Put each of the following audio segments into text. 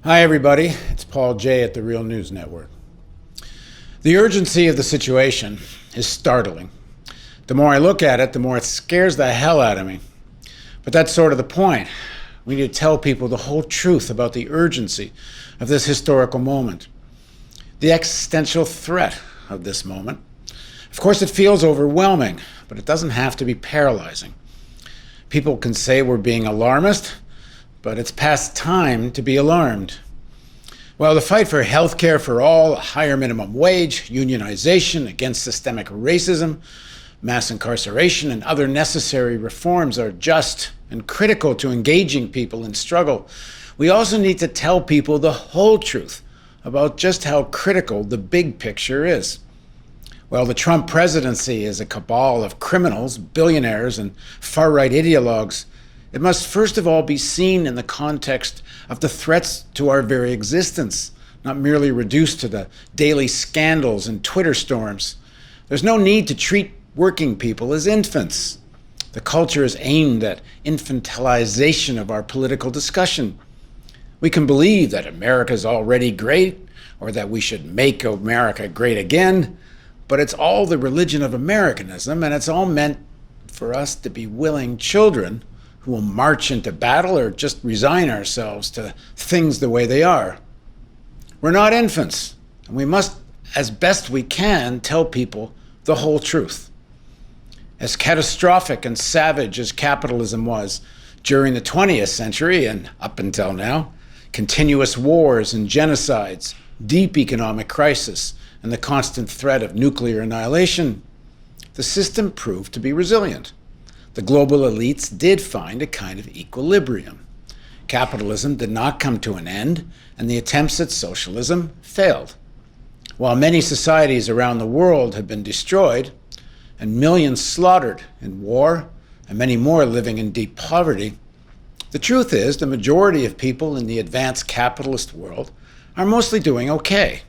Hi, everybody. It's Paul J. at the Real News Network. The urgency of the situation is startling. The more I look at it, the more it scares the hell out of me. But that's sort of the point. We need to tell people the whole truth about the urgency of this historical moment, the existential threat of this moment. Of course, it feels overwhelming, but it doesn't have to be paralyzing. People can say we're being alarmist, but it's past time to be alarmed. Well, the fight for health care for all, a higher minimum wage, unionization, against systemic racism, mass incarceration, and other necessary reforms are just and critical to engaging people in struggle. We also need to tell people the whole truth about just how critical the big picture is. Well, the Trump presidency is a cabal of criminals, billionaires, and far-right ideologues. It must first of all be seen in the context of the threats to our very existence, not merely reduced to the daily scandals and Twitter storms. There's no need to treat working people as infants. The culture is aimed at infantilization of our political discussion. We can believe that America's already great, or that we should make America great again, but it's all the religion of Americanism, and it's all meant for us to be willing children who will march into battle or just resign ourselves to things the way they are. We're not infants, and we must, as best we can, tell people the whole truth. As catastrophic and savage as capitalism was during the 20th century and up until now, continuous wars and genocides, deep economic crisis, and the constant threat of nuclear annihilation, the system proved to be resilient. The global elites did find a kind of equilibrium. Capitalism did not come to an end, and the attempts at socialism failed. While many societies around the world have been destroyed, and millions slaughtered in war, and many more living in deep poverty, the truth is the majority of people in the advanced capitalist world are mostly doing okay.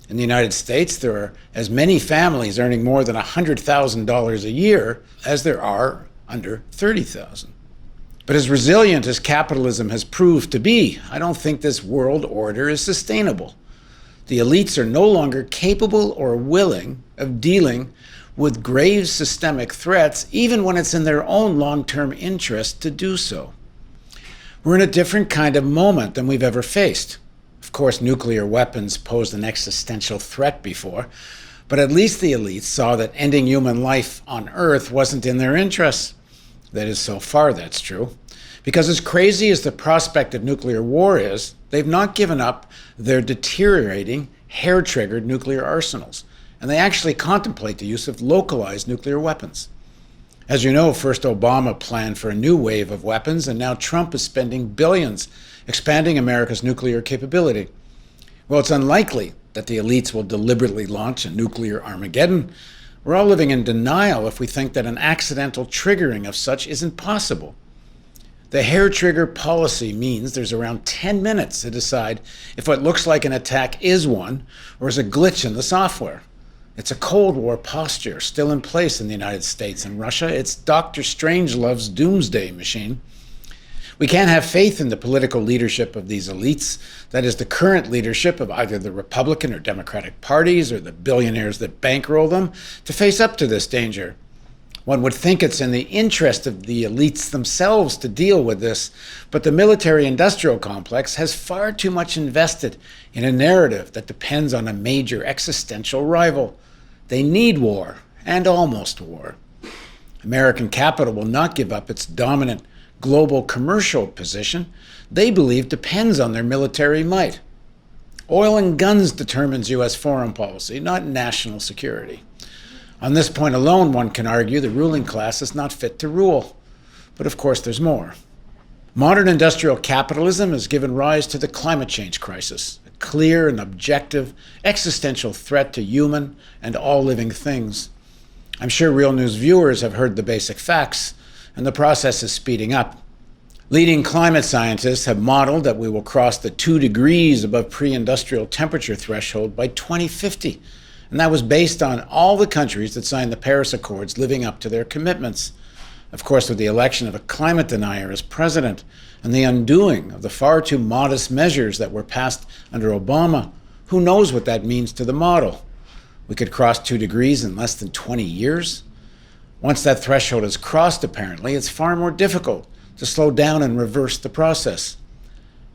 In the United States, there are as many families earning more than $100,000 a year as there are under $30,000. But as resilient as capitalism has proved to be, I don't think this world order is sustainable. The elites are no longer capable or willing of dealing with grave systemic threats, even when it's in their own long-term interest to do so. We're in a different kind of moment than we've ever faced. Of course, nuclear weapons posed an existential threat before, but at least the elites saw that ending human life on Earth wasn't in their interests. That is, so far that's true. Because as crazy as the prospect of nuclear war is, they've not given up their deteriorating, hair-triggered nuclear arsenals, and they actually contemplate the use of localized nuclear weapons. As you know, first Obama planned for a new wave of weapons, and now Trump is spending billions expanding America's nuclear capability. Well, it's unlikely that the elites will deliberately launch a nuclear Armageddon. We're all living in denial if we think that an accidental triggering of such isn't possible. The hair trigger policy means there's around 10 minutes to decide if what looks like an attack is one or is a glitch in the software. It's a Cold War posture still in place in the United States and Russia. It's Dr. Strangelove's doomsday machine. We can't have faith in the political leadership of these elites, that is, the current leadership of either the Republican or Democratic parties or the billionaires that bankroll them, to face up to this danger. One would think it's in the interest of the elites themselves to deal with this, but the military-industrial complex has far too much invested in a narrative that depends on a major existential rival. They need war, and almost war. American capital will not give up its dominant global commercial position they believe depends on their military might. Oil and guns determines U.S. foreign policy, not national security. On this point alone, one can argue the ruling class is not fit to rule. But of course, there's more. Modern industrial capitalism has given rise to the climate change crisis, a clear and objective existential threat to human and all living things. I'm sure Real News viewers have heard the basic facts, and the process is speeding up. Leading climate scientists have modeled that we will cross the 2 degrees above pre-industrial temperature threshold by 2050, and that was based on all the countries that signed the Paris Accords living up to their commitments. Of course, with the election of a climate denier as president, and the undoing of the far too modest measures that were passed under Obama. Who knows what that means to the model? We could cross 2 degrees in less than 20 years. Once that threshold is crossed, apparently, it's far more difficult to slow down and reverse the process.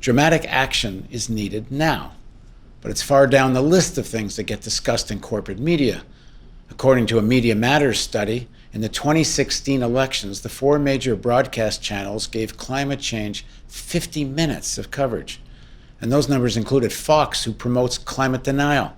Dramatic action is needed now, but it's far down the list of things that get discussed in corporate media. According to a Media Matters study, in the 2016 elections, the 4 major broadcast channels gave climate change 50 minutes of coverage. And those numbers included Fox, who promotes climate denial.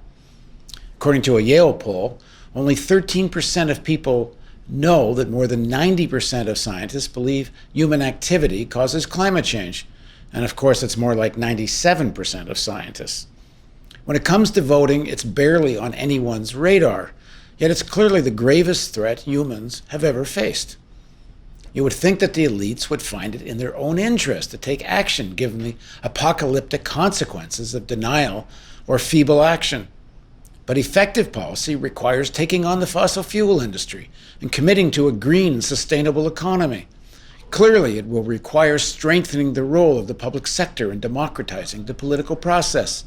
According to a Yale poll, only 13% of people know that more than 90% of scientists believe human activity causes climate change. And of course, it's more like 97% of scientists. When it comes to voting, it's barely on anyone's radar. Yet it's clearly the gravest threat humans have ever faced. You would think that the elites would find it in their own interest to take action given the apocalyptic consequences of denial or feeble action. But effective policy requires taking on the fossil fuel industry and committing to a green and sustainable economy. Clearly, it will require strengthening the role of the public sector and democratizing the political process.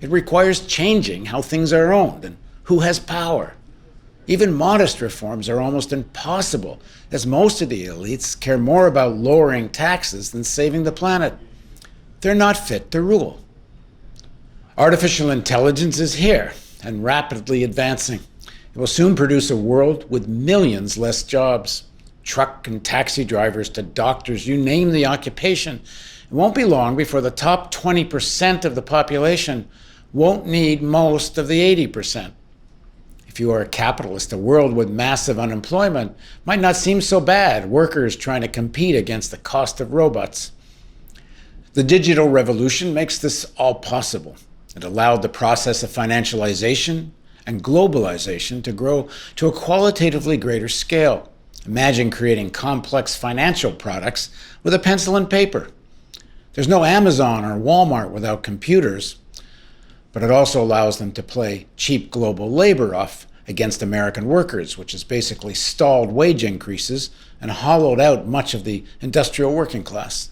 It requires changing how things are owned and who has power. Even modest reforms are almost impossible, as most of the elites care more about lowering taxes than saving the planet. They're not fit to rule. Artificial intelligence is here and rapidly advancing. It will soon produce a world with millions less jobs. Truck and taxi drivers to doctors, you name the occupation. It won't be long before the top 20% of the population won't need most of the 80%. If you are a capitalist, a world with massive unemployment might not seem so bad, workers trying to compete against the cost of robots. The digital revolution makes this all possible. It allowed the process of financialization and globalization to grow to a qualitatively greater scale. Imagine creating complex financial products with a pencil and paper. There's no Amazon or Walmart without computers, but it also allows them to play cheap global labor off against American workers, which has basically stalled wage increases and hollowed out much of the industrial working class.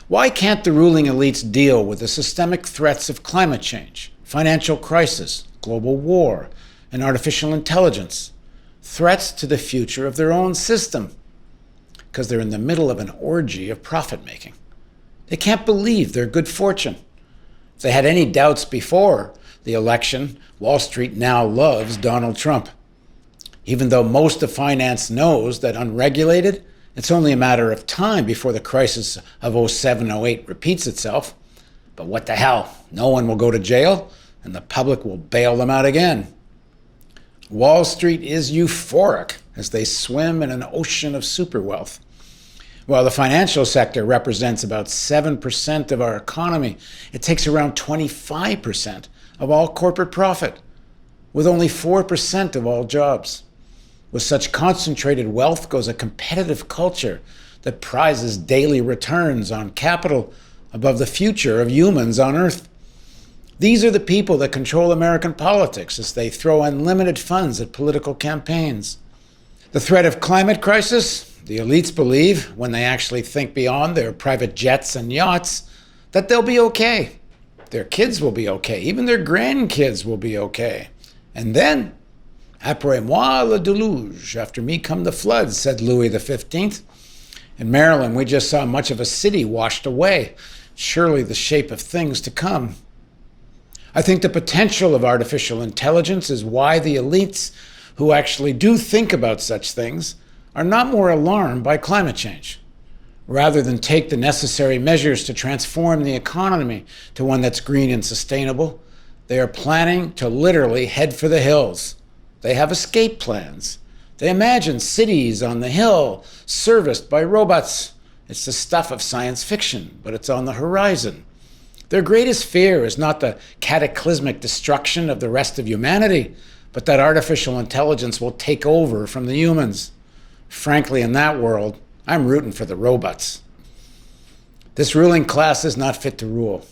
Why can't the ruling elites deal with the systemic threats of climate change, financial crisis, global war, and artificial intelligence? Threats to the future of their own system, because they're in the middle of an orgy of profit-making. They can't believe their good fortune. If they had any doubts before the election, Wall Street now loves Donald Trump. Even though most of finance knows that unregulated, it's only a matter of time before the crisis of 07-08 repeats itself. But what the hell? No one will go to jail, and the public will bail them out again. Wall Street is euphoric as they swim in an ocean of superwealth. While the financial sector represents about 7% of our economy, it takes around 25% of all corporate profit, with only 4% of all jobs. With such concentrated wealth goes a competitive culture that prizes daily returns on capital above the future of humans on Earth. These are the people that control American politics as they throw unlimited funds at political campaigns. The threat of climate crisis, the elites believe, when they actually think beyond their private jets and yachts, that they'll be okay. Their kids will be okay. Even their grandkids will be okay. And then, après moi le déluge, after me come the floods, said Louis XV. In Maryland, we just saw much of a city washed away, surely the shape of things to come. I think the potential of artificial intelligence is why the elites who actually do think about such things are not more alarmed by climate change. Rather than take the necessary measures to transform the economy to one that's green and sustainable, they are planning to literally head for the hills. They have escape plans. They imagine cities on the hill serviced by robots. It's the stuff of science fiction, but it's on the horizon. Their greatest fear is not the cataclysmic destruction of the rest of humanity, but that artificial intelligence will take over from the humans. Frankly, in that world, I'm rooting for the robots. This ruling class is not fit to rule.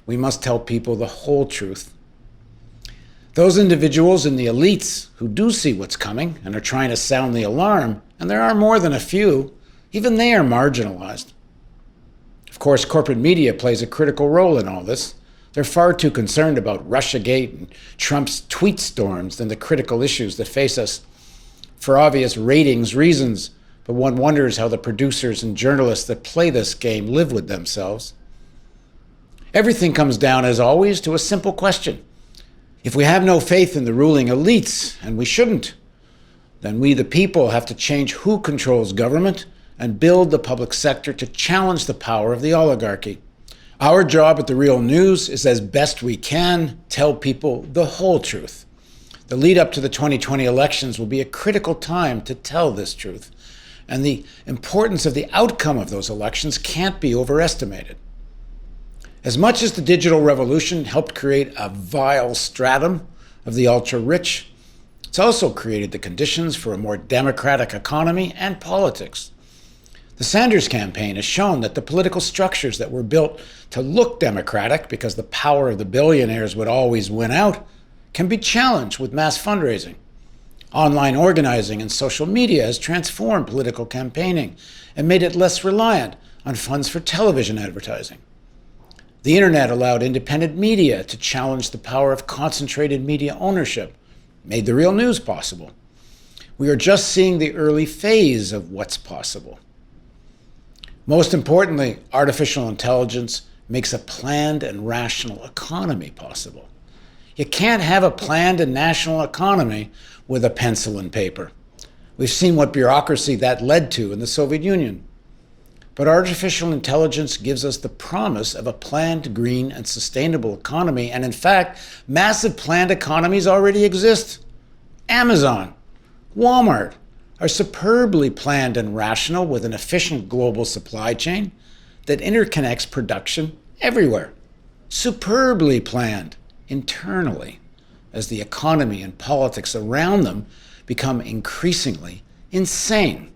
We must tell people the whole truth. Those individuals in the elites who do see what's coming and are trying to sound the alarm, and there are more than a few, even they are marginalized. Of course, corporate media plays a critical role in all this. They're far too concerned about Russiagate and Trump's tweet storms than the critical issues that face us. For obvious ratings reasons, but one wonders how the producers and journalists that play this game live with themselves. Everything comes down, as always, to a simple question. If we have no faith in the ruling elites, and we shouldn't, then we the people have to change who controls government and build the public sector to challenge the power of the oligarchy. Our job at The Real News is, as best we can, tell people the whole truth. The lead up to the 2020 elections will be a critical time to tell this truth, and the importance of the outcome of those elections can't be overestimated. As much as the digital revolution helped create a vile stratum of the ultra-rich, it's also created the conditions for a more democratic economy and politics. The Sanders campaign has shown that the political structures that were built to look democratic because the power of the billionaires would always win out can be challenged with mass fundraising. Online organizing and social media has transformed political campaigning and made it less reliant on funds for television advertising. The internet allowed independent media to challenge the power of concentrated media ownership, made The Real News possible. We are just seeing the early phase of what's possible. Most importantly, artificial intelligence makes a planned and rational economy possible. You can't have a planned and national economy with a pencil and paper. We've seen what bureaucracy that led to in the Soviet Union. But artificial intelligence gives us the promise of a planned, green, and sustainable economy. And in fact, massive planned economies already exist. Amazon, Walmart are superbly planned and rational with an efficient global supply chain that interconnects production everywhere. Superbly planned internally as the economy and politics around them become increasingly insane.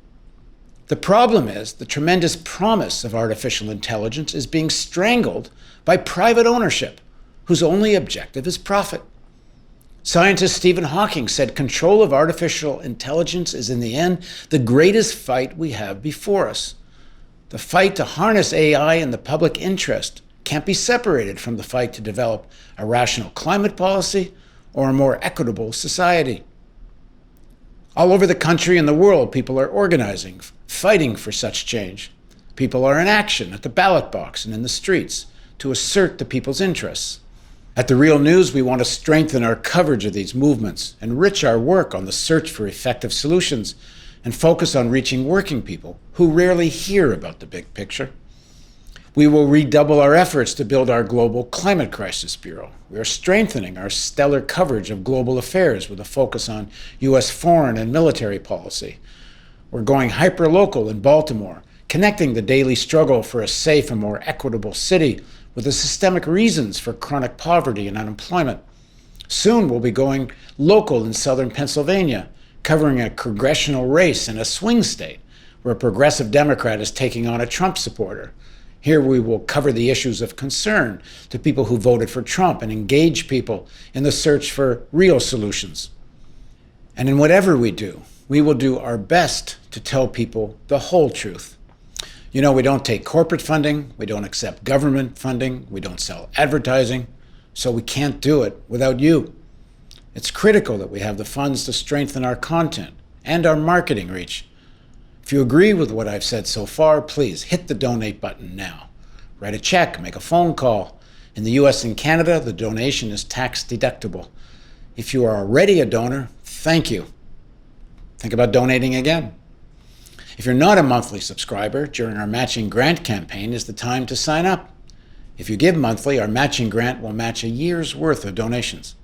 The problem is the tremendous promise of artificial intelligence is being strangled by private ownership, whose only objective is profit. Scientist Stephen Hawking said control of artificial intelligence is in the end the greatest fight we have before us. The fight to harness AI in the public interest can't be separated from the fight to develop a rational climate policy or a more equitable society. All over the country and the world, people are organizing, fighting for such change. People are in action at the ballot box and in the streets to assert the people's interests. At The Real News, we want to strengthen our coverage of these movements, enrich our work on the search for effective solutions, and focus on reaching working people who rarely hear about the big picture. We will redouble our efforts to build our Global Climate Crisis Bureau. We are strengthening our stellar coverage of global affairs with a focus on U.S. foreign and military policy. We're going hyper-local in Baltimore, connecting the daily struggle for a safe and more equitable city with the systemic reasons for chronic poverty and unemployment. Soon we'll be going local in southern Pennsylvania, covering a congressional race in a swing state where a progressive Democrat is taking on a Trump supporter. Here we will cover the issues of concern to people who voted for Trump and engage people in the search for real solutions. And in whatever we do, we will do our best to tell people the whole truth. You know, we don't take corporate funding, we don't accept government funding, we don't sell advertising, so we can't do it without you. It's critical that we have the funds to strengthen our content and our marketing reach. If you agree with what I've said so far, please hit the donate button now. Write a check, make a phone call. In the US and Canada, the donation is tax deductible. If you are already a donor, thank you. Think about donating again. If you're not a monthly subscriber, during our matching grant campaign is the time to sign up. If you give monthly, our matching grant will match a year's worth of donations.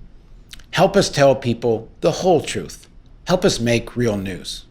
Help us tell people the whole truth. Help us make real news.